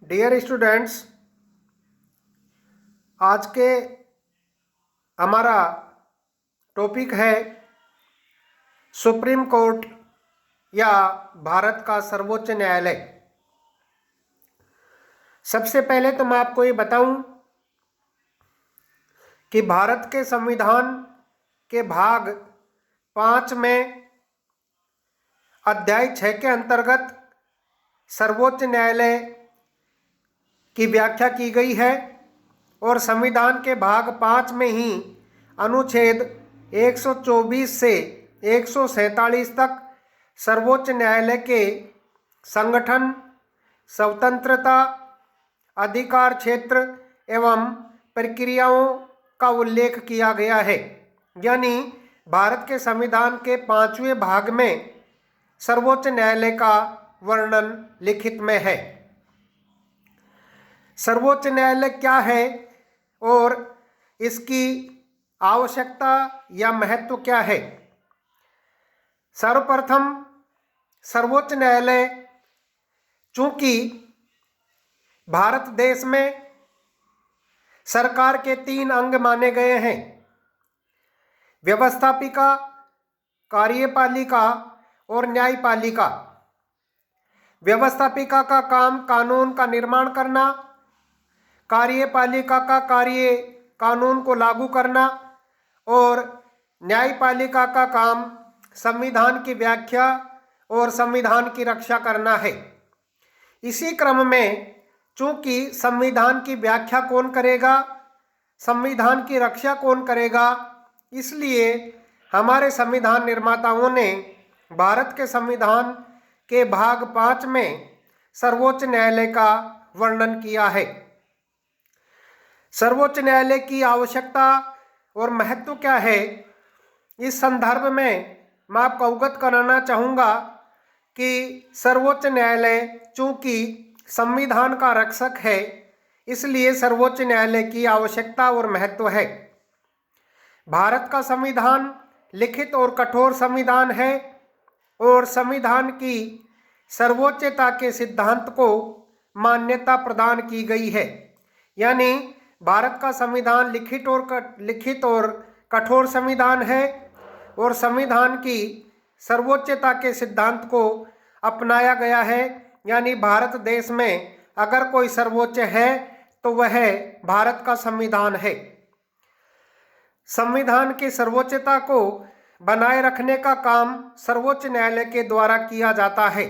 Dear students, आज के हमारा टॉपिक है सुप्रीम कोर्ट या भारत का सर्वोच्च न्यायालय। सबसे पहले तो मैं आपको ये बताऊं कि भारत के संविधान के भाग 5 में अध्याय 6 के अंतर्गत सर्वोच्च न्यायालय की व्याख्या की गई है और संविधान के भाग 5 में ही अनुच्छेद 124 से 147 तक सर्वोच्च न्यायालय के संगठन, स्वतंत्रता, अधिकार क्षेत्र एवं प्रक्रियाओं का उल्लेख किया गया है। यानी भारत के संविधान के 5वें भाग में सर्वोच्च न्यायालय का वर्णन लिखित में है। सर्वोच्च न्यायालय क्या है और इसकी आवश्यकता या महत्व क्या है? सर्वप्रथम सर्वोच्च न्यायालय चूंकि भारत देश में सरकार के 3 अंग माने गए हैं, व्यवस्थापिका, कार्यपालिका और न्यायपालिका। व्यवस्थापिका का काम कानून का निर्माण करना, कार्यपालिका का कार्य कानून को लागू करना और न्यायपालिका का काम संविधान की व्याख्या और संविधान की रक्षा करना है। इसी क्रम में चूंकि संविधान की व्याख्या कौन करेगा, संविधान की रक्षा कौन करेगा, इसलिए हमारे संविधान निर्माताओं ने भारत के संविधान के भाग 5 में सर्वोच्च न्यायालय का वर्णन किया है। सर्वोच्च न्यायालय की आवश्यकता और महत्व क्या है, इस संदर्भ में मैं आपको अवगत कराना चाहूँगा कि सर्वोच्च न्यायालय चूंकि संविधान का रक्षक है, इसलिए सर्वोच्च न्यायालय की आवश्यकता और महत्व है। भारत का संविधान लिखित और कठोर संविधान है और संविधान की सर्वोच्चता के सिद्धांत को मान्यता प्रदान की गई है। यानी भारत का संविधान लिखित और कठोर संविधान है और संविधान की सर्वोच्चता के सिद्धांत को अपनाया गया है। यानी भारत देश में अगर कोई सर्वोच्च है तो वह भारत का संविधान है। संविधान की सर्वोच्चता को बनाए रखने का काम सर्वोच्च न्यायालय के द्वारा किया जाता है।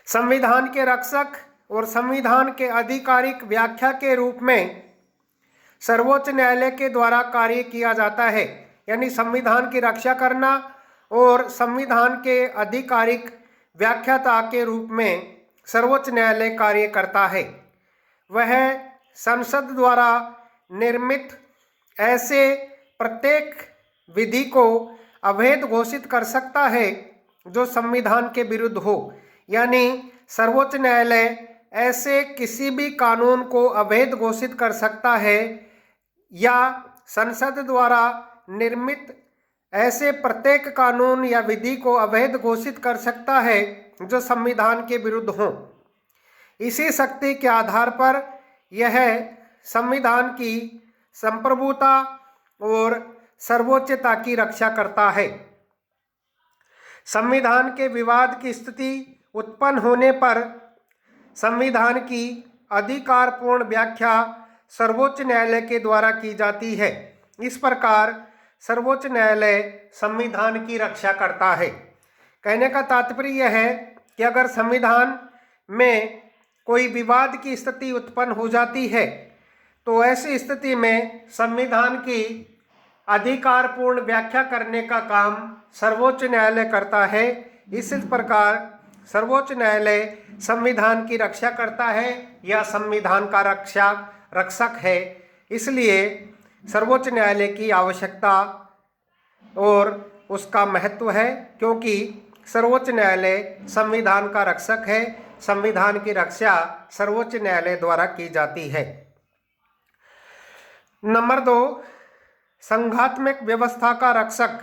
संविधान के रक्षक और संविधान के आधिकारिक व्याख्या के रूप में सर्वोच्च न्यायालय के द्वारा कार्य किया जाता है। यानी संविधान की रक्षा करना और संविधान के आधिकारिक व्याख्याता के रूप में सर्वोच्च न्यायालय कार्य करता है। वह संसद द्वारा निर्मित ऐसे प्रत्येक विधि को अवैध घोषित कर सकता है जो संविधान के विरुद्ध हो। यानी सर्वोच्च न्यायालय ऐसे किसी भी कानून को अवैध घोषित कर सकता है या संसद द्वारा निर्मित ऐसे प्रत्येक कानून या विधि को अवैध घोषित कर सकता है जो संविधान के विरुद्ध हो। इसी शक्ति के आधार पर यह संविधान की संप्रभुता और सर्वोच्चता की रक्षा करता है। संविधान के विवाद की स्थिति उत्पन्न होने पर संविधान की अधिकारपूर्ण व्याख्या सर्वोच्च न्यायालय के द्वारा की जाती है। इस प्रकार सर्वोच्च न्यायालय संविधान की रक्षा करता है। कहने का तात्पर्य यह है कि अगर संविधान में कोई विवाद की स्थिति उत्पन्न हो जाती है तो ऐसी स्थिति में संविधान की अधिकारपूर्ण व्याख्या करने का काम सर्वोच्च न्यायालय करता है। इस प्रकार सर्वोच्च न्यायालय संविधान की रक्षा करता है या संविधान का रक्षक है। इसलिए सर्वोच्च न्यायालय की आवश्यकता और उसका महत्व है, क्योंकि सर्वोच्च न्यायालय संविधान का रक्षक है। संविधान की रक्षा सर्वोच्च न्यायालय द्वारा की जाती है। नंबर 2, संघात्मक व्यवस्था का रक्षक।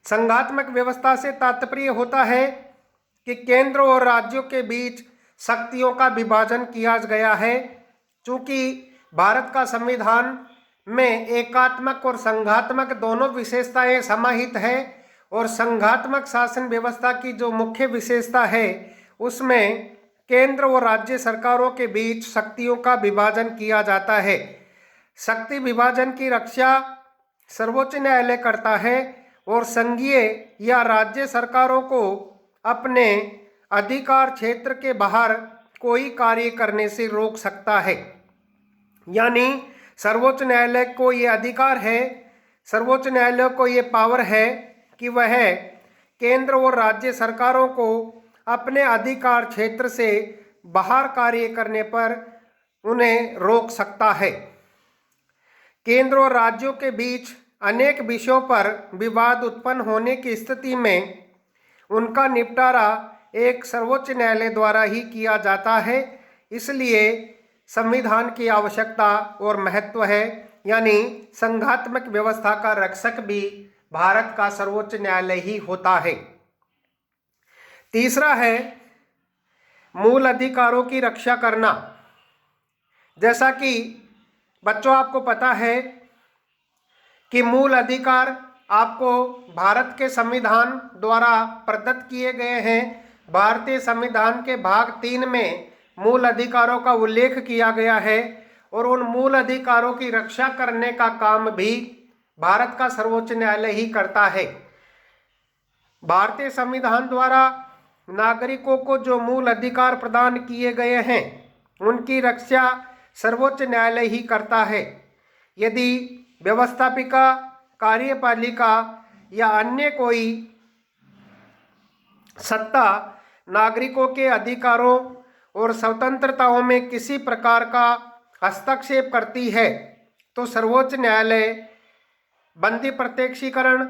संघात्मक व्यवस्था से तात्पर्य होता है कि केंद्र और राज्यों के बीच शक्तियों का विभाजन किया गया है। चूंकि भारत का संविधान में एकात्मक और संघात्मक दोनों विशेषताएं समाहित है, और संघात्मक शासन व्यवस्था की जो मुख्य विशेषता है उसमें केंद्र और राज्य सरकारों के बीच शक्तियों का विभाजन किया जाता है। शक्ति विभाजन की रक्षा सर्वोच्च न्यायालय करता है और संघीय या राज्य सरकारों को अपने अधिकार क्षेत्र के बाहर कोई कार्य करने से रोक सकता है। यानी सर्वोच्च न्यायालय को ये अधिकार है, सर्वोच्च न्यायालय को ये पावर है कि वह केंद्र और राज्य सरकारों को अपने अधिकार क्षेत्र से बाहर कार्य करने पर उन्हें रोक सकता है। केंद्र और राज्यों के बीच अनेक विषयों पर विवाद उत्पन्न होने की स्थिति में उनका निपटारा एक सर्वोच्च न्यायालय द्वारा ही किया जाता है। इसलिए संविधान की आवश्यकता और महत्व है, यानी संघात्मक व्यवस्था का रक्षक भी भारत का सर्वोच्च न्यायालय ही होता है। तीसरा है मूल अधिकारों की रक्षा करना। जैसा कि बच्चों आपको पता है कि मूल अधिकार आपको भारत के संविधान द्वारा प्रदत्त किए गए हैं। भारतीय संविधान के भाग 3 में मूल अधिकारों का उल्लेख किया गया है, और उन मूल अधिकारों की रक्षा करने का काम भी भारत का सर्वोच्च न्यायालय ही करता है। भारतीय संविधान द्वारा नागरिकों को जो मूल अधिकार प्रदान किए गए हैं उनकी रक्षा सर्वोच्च न्यायालय ही करता है। यदि व्यवस्थापिका, कार्यपालिका या अन्य कोई सत्ता नागरिकों के अधिकारों और स्वतंत्रताओं में किसी प्रकार का हस्तक्षेप करती है तो सर्वोच्च न्यायालय बंदी प्रत्यक्षीकरण,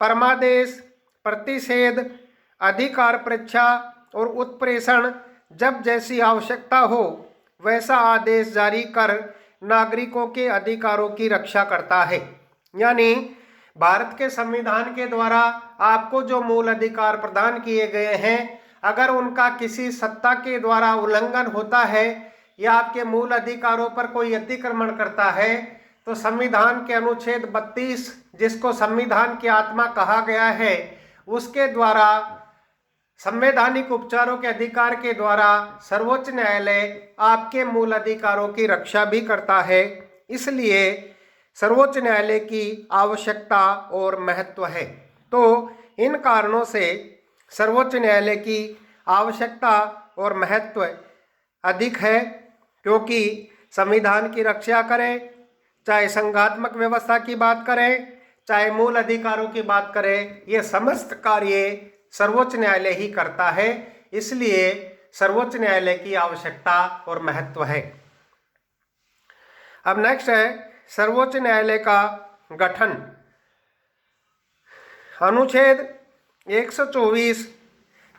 परमादेश, प्रतिषेध, अधिकार परीक्षा और उत्प्रेषण जब जैसी आवश्यकता हो वैसा आदेश जारी कर नागरिकों के अधिकारों की रक्षा करता है। यानी भारत के संविधान के द्वारा आपको जो मूल अधिकार प्रदान किए गए हैं, अगर उनका किसी सत्ता के द्वारा उल्लंघन होता है या आपके मूल अधिकारों पर कोई अतिक्रमण करता है तो संविधान के अनुच्छेद 32, जिसको संविधान की आत्मा कहा गया है, उसके द्वारा संवैधानिक उपचारों के अधिकार के द्वारा सर्वोच्च न्यायालय आपके मूल अधिकारों की रक्षा भी करता है। इसलिए सर्वोच्च न्यायालय की आवश्यकता और महत्व है। तो इन कारणों से सर्वोच्च न्यायालय की आवश्यकता और महत्व अधिक है, क्योंकि संविधान की रक्षा करें, चाहे संघात्मक व्यवस्था की बात करें, चाहे मूल अधिकारों की बात करें, ये समस्त कार्य सर्वोच्च न्यायालय ही करता है। इसलिए सर्वोच्च न्यायालय की आवश्यकता और महत्व है। अब नेक्स्ट है सर्वोच्च न्यायालय का गठन। अनुच्छेद 124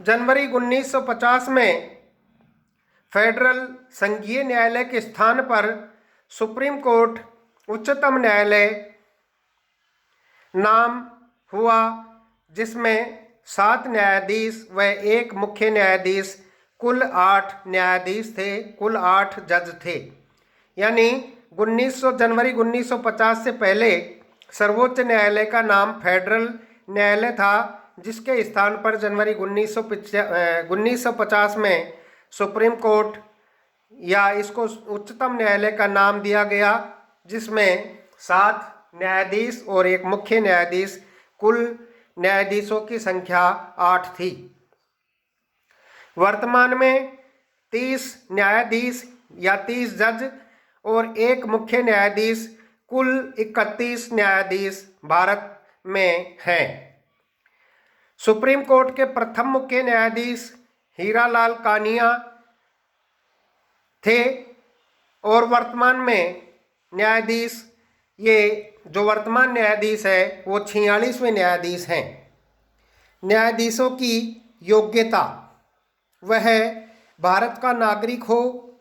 जनवरी 1950 में फेडरल संघीय न्यायालय के स्थान पर सुप्रीम कोर्ट, उच्चतम न्यायालय नाम हुआ, जिसमें 7 न्यायाधीश व 1 मुख्य न्यायाधीश, कुल 8 न्यायाधीश थे, कुल 8 जज थे। यानी 1900 जनवरी 1950 से पहले सर्वोच्च न्यायालय का नाम फेडरल न्यायालय था, जिसके स्थान पर जनवरी 1950 में सुप्रीम कोर्ट या इसको उच्चतम न्यायालय का नाम दिया गया, जिसमें 7 न्यायाधीश और 1 मुख्य न्यायाधीश, कुल न्यायाधीशों की संख्या 8 थी। वर्तमान में 30 न्यायाधीश या 30 जज और 1 मुख्य न्यायाधीश, कुल 31 न्यायाधीश भारत में हैं। सुप्रीम कोर्ट के प्रथम मुख्य न्यायाधीश हीरालाल कानिया थे, और वर्तमान में न्यायाधीश, ये जो वर्तमान न्यायाधीश है वो 46वें न्यायाधीश हैं। न्यायाधीशों की योग्यता, वह भारत का नागरिक हो,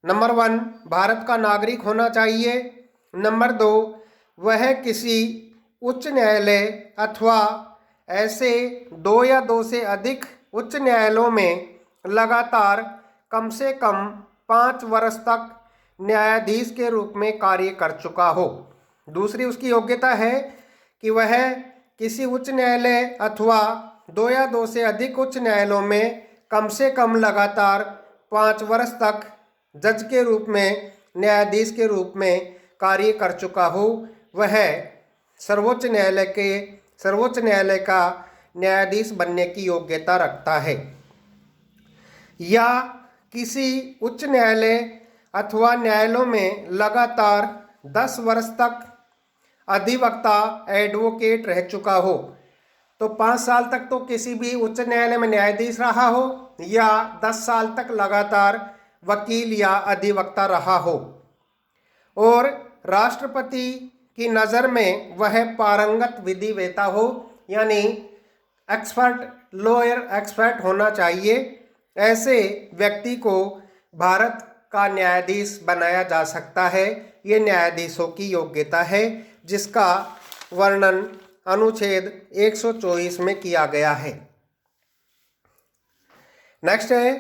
नंबर 1 भारत का नागरिक होना चाहिए। नंबर 2 वह किसी उच्च न्यायालय अथवा ऐसे 2 या 2 से अधिक उच्च न्यायालयों में लगातार कम से कम 5 वर्ष तक न्यायाधीश के रूप में कार्य कर चुका हो। दूसरी उसकी योग्यता है कि वह किसी उच्च न्यायालय अथवा 2 या 2 से अधिक उच्च न्यायालयों में कम से कम लगातार 5 वर्ष तक जज के रूप में, न्यायाधीश के रूप में कार्य कर चुका हो। वह सर्वोच्च न्यायालय का न्यायाधीश बनने की योग्यता रखता है। या किसी उच्च न्यायालय अथवा न्यायालयों में लगातार 10 वर्ष तक अधिवक्ता एडवोकेट रह चुका हो। तो 5 साल तक तो किसी भी उच्च न्यायालय में न्यायाधीश रहा हो, या 10 साल तक लगातार वकील या अधिवक्ता रहा हो। और राष्ट्रपति की नज़र में वह पारंगत विधिवेत्ता हो, यानी लॉयर एक्सपर्ट होना चाहिए। ऐसे व्यक्ति को भारत का न्यायाधीश बनाया जा सकता है। ये न्यायाधीशों की योग्यता है, जिसका वर्णन अनुच्छेद 124 में किया गया है। नेक्स्ट है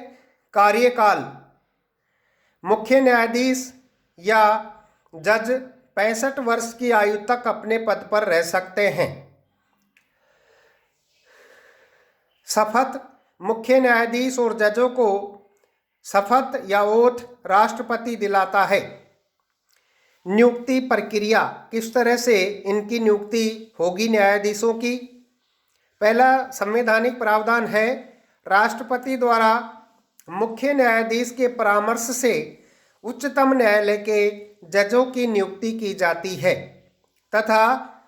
कार्यकाल। मुख्य न्यायाधीश या जज 65 वर्ष की आयु तक अपने पद पर रह सकते हैं। शपथ मुख्य न्यायाधीश और जजों को शपथ या ओथ राष्ट्रपति दिलाता है। नियुक्ति प्रक्रिया, किस तरह से इनकी नियुक्ति होगी न्यायाधीशों की। पहला संवैधानिक प्रावधान है, राष्ट्रपति द्वारा मुख्य न्यायाधीश के परामर्श से उच्चतम न्यायालय के जजों की नियुक्ति की जाती है, तथा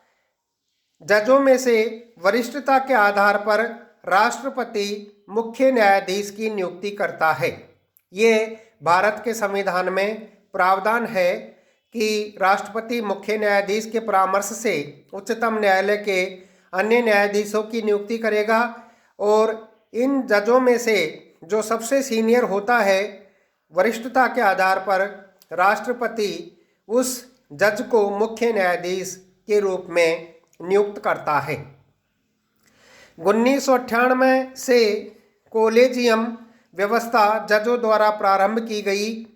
जजों में से वरिष्ठता के आधार पर राष्ट्रपति मुख्य न्यायाधीश की नियुक्ति करता है। ये भारत के संविधान में प्रावधान है कि राष्ट्रपति मुख्य न्यायाधीश के परामर्श से उच्चतम न्यायालय के अन्य न्यायाधीशों की नियुक्ति करेगा, और इन जजों में से जो सबसे सीनियर होता है, वरिष्ठता के आधार पर राष्ट्रपति उस जज को मुख्य न्यायाधीश के रूप में नियुक्त करता है। 1998 से कोलेजियम व्यवस्था जजों द्वारा प्रारंभ की गई।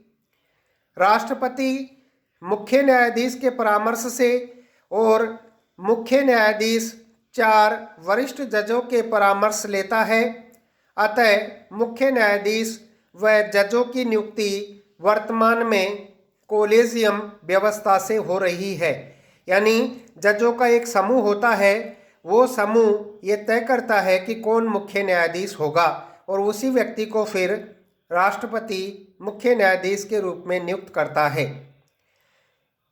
राष्ट्रपति मुख्य न्यायाधीश के परामर्श से और मुख्य न्यायाधीश 4 वरिष्ठ जजों के परामर्श लेता है। अतः मुख्य न्यायाधीश व जजों की नियुक्ति वर्तमान में कोलेजियम व्यवस्था से हो रही है। यानी जजों का एक समूह होता है, वो समूह ये तय करता है कि कौन मुख्य न्यायाधीश होगा, और उसी व्यक्ति को फिर राष्ट्रपति मुख्य न्यायाधीश के रूप में नियुक्त करता है।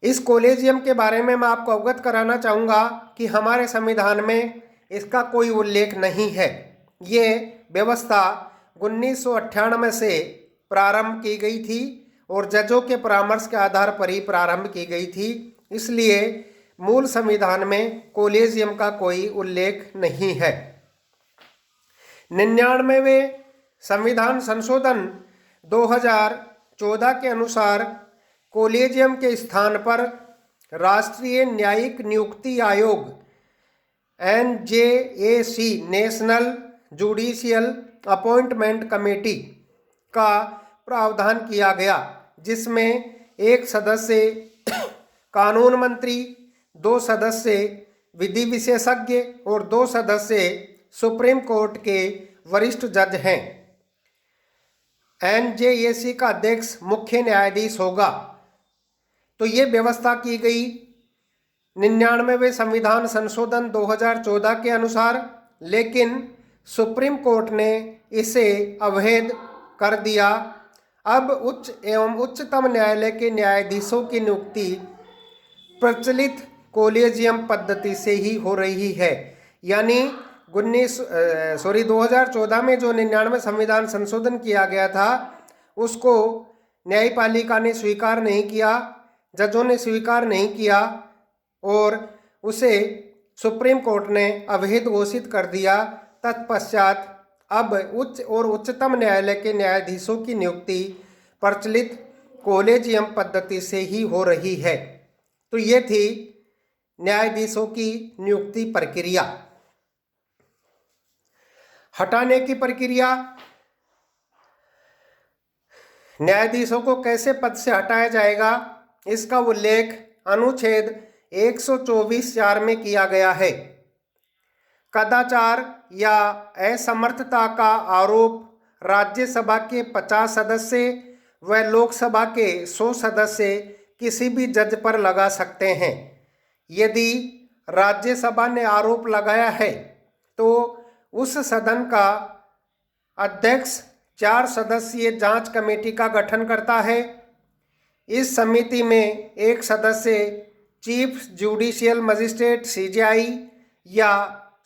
इस कोलेजियम के बारे में मैं आपको अवगत कराना चाहूँगा कि हमारे संविधान में इसका कोई उल्लेख नहीं है। ये व्यवस्था 1998 से प्रारंभ की गई थी और जजों के परामर्श के आधार पर ही प्रारंभ की गई थी। इसलिए मूल संविधान में कोलेजियम का कोई उल्लेख नहीं है। 99वें संविधान संशोधन 2014 के अनुसार कोलेजियम के स्थान पर राष्ट्रीय न्यायिक नियुक्ति आयोग NJAC national judicial appointment committee का प्रावधान किया गया, जिसमें 1 सदस्य कानून मंत्री, 2 सदस्य विधि विशेषज्ञ और 2 सदस्य सुप्रीम कोर्ट के वरिष्ठ जज हैं। NJAC का अध्यक्ष मुख्य न्यायाधीश होगा। तो ये व्यवस्था की गई 99वें संविधान संशोधन 2014 के अनुसार, लेकिन सुप्रीम कोर्ट ने इसे अवैध कर दिया। अब उच्च एवं उच्चतम न्यायालय के न्यायाधीशों की नियुक्ति प्रचलित कोलेजियम पद्धति से ही हो रही है। यानी 2014 में जो 99वें संविधान संशोधन किया गया था, उसको न्यायपालिका ने स्वीकार नहीं किया, जजों ने स्वीकार नहीं किया, और उसे सुप्रीम कोर्ट ने अवैध घोषित कर दिया। तत्पश्चात अब उच्च और उच्चतम न्यायालय के न्यायाधीशों की नियुक्ति प्रचलित कोलेजियम पद्धति से ही हो रही है। तो ये थी न्यायाधीशों की नियुक्ति प्रक्रिया। हटाने की प्रक्रिया। न्यायाधीशों को कैसे पद से हटाया जाएगा, इसका उल्लेख अनुच्छेद 124(4) में किया गया है। कदाचार या असमर्थता का आरोप राज्यसभा के 50 सदस्य व लोकसभा के 100 सदस्य किसी भी जज पर लगा सकते हैं। यदि राज्यसभा ने आरोप लगाया है तो उस सदन का अध्यक्ष 4 सदस्यीय जांच कमेटी का गठन करता है। इस समिति में एक सदस्य चीफ जुडिशियल मजिस्ट्रेट (सीजेआई) या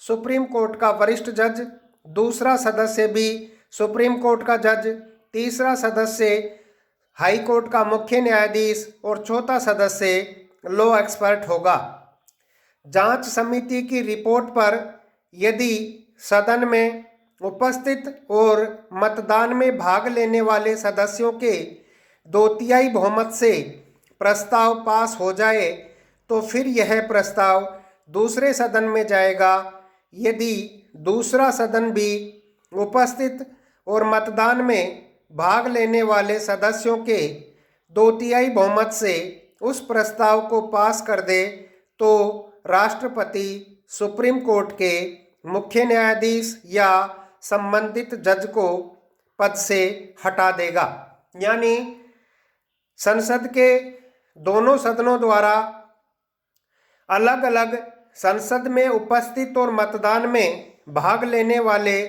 सुप्रीम कोर्ट का वरिष्ठ जज, दूसरा सदस्य भी सुप्रीम कोर्ट का जज, तीसरा सदस्य हाई कोर्ट का मुख्य न्यायाधीश और चौथा सदस्य लॉ एक्सपर्ट होगा। जांच समिति की रिपोर्ट पर यदि सदन में उपस्थित और मतदान में भाग लेने वाले सदस्यों के 2/3 बहुमत से प्रस्ताव पास हो जाए तो फिर यह प्रस्ताव दूसरे सदन में जाएगा। यदि दूसरा सदन भी उपस्थित और मतदान में भाग लेने वाले सदस्यों के 2/3 बहुमत से उस प्रस्ताव को पास कर दे तो राष्ट्रपति सुप्रीम कोर्ट के मुख्य न्यायाधीश या संबंधित जज को पद से हटा देगा। यानी संसद के दोनों सदनों द्वारा अलग अलग संसद में उपस्थित और मतदान में भाग लेने वाले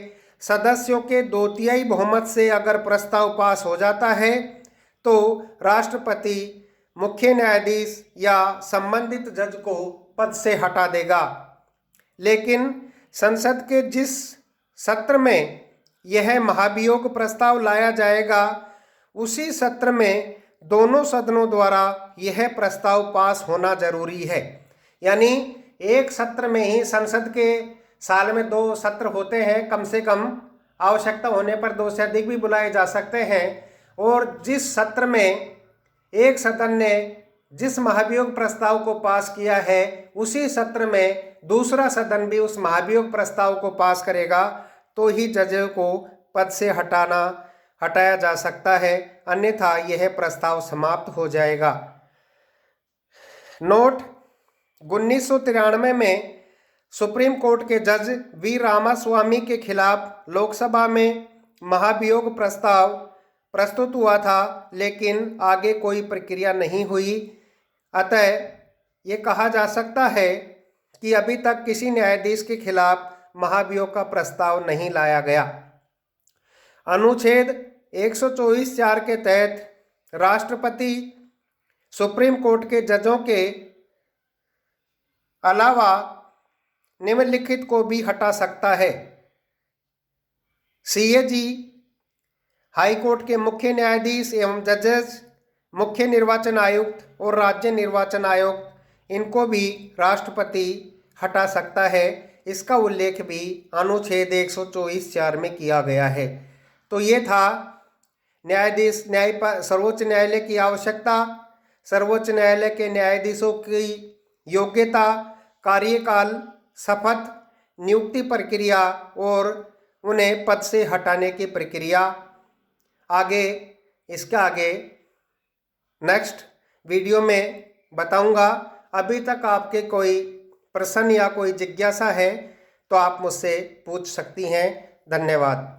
सदस्यों के 2/3 बहुमत से अगर प्रस्ताव पास हो जाता है तो राष्ट्रपति मुख्य न्यायाधीश या संबंधित जज को पद से हटा देगा। लेकिन संसद के जिस सत्र में यह महाभियोग प्रस्ताव लाया जाएगा उसी सत्र में दोनों सदनों द्वारा यह प्रस्ताव पास होना जरूरी है। यानी एक सत्र में ही, संसद के साल में 2 सत्र होते हैं कम से कम, आवश्यकता होने पर 2 से अधिक भी बुलाए जा सकते हैं, और जिस सत्र में एक सदन ने जिस महाभियोग प्रस्ताव को पास किया है उसी सत्र में दूसरा सदन भी उस महाभियोग प्रस्ताव को पास करेगा तो ही जज को पद से हटाया जा सकता है, अन्यथा यह प्रस्ताव समाप्त हो जाएगा। नोट: 1993 में सुप्रीम कोर्ट के जज वी रामास्वामी के खिलाफ लोकसभा में महाभियोग प्रस्ताव प्रस्तुत हुआ था, लेकिन आगे कोई प्रक्रिया नहीं हुई। अतः ये कहा जा सकता है कि अभी तक किसी न्यायाधीश के खिलाफ महाभियोग का प्रस्ताव नहीं लाया गया। अनुच्छेद 124(4) के तहत राष्ट्रपति सुप्रीम कोर्ट के जजों के अलावा निम्नलिखित को भी हटा सकता है: सीएजी, हाई कोर्ट के मुख्य न्यायाधीश एवं जजेस, मुख्य निर्वाचन आयुक्त और राज्य निर्वाचन आयुक्त, इनको भी राष्ट्रपति हटा सकता है। इसका उल्लेख भी अनुच्छेद 124(4) में किया गया है। तो ये था सर्वोच्च न्यायालय की आवश्यकता, सर्वोच्च न्यायालय के न्यायाधीशों की योग्यता, कार्यकाल, शपथ, नियुक्ति प्रक्रिया और उन्हें पद से हटाने की प्रक्रिया। इसका आगे नेक्स्ट वीडियो में बताऊंगा। अभी तक आपके कोई प्रश्न या कोई जिज्ञासा है तो आप मुझसे पूछ सकती हैं। धन्यवाद।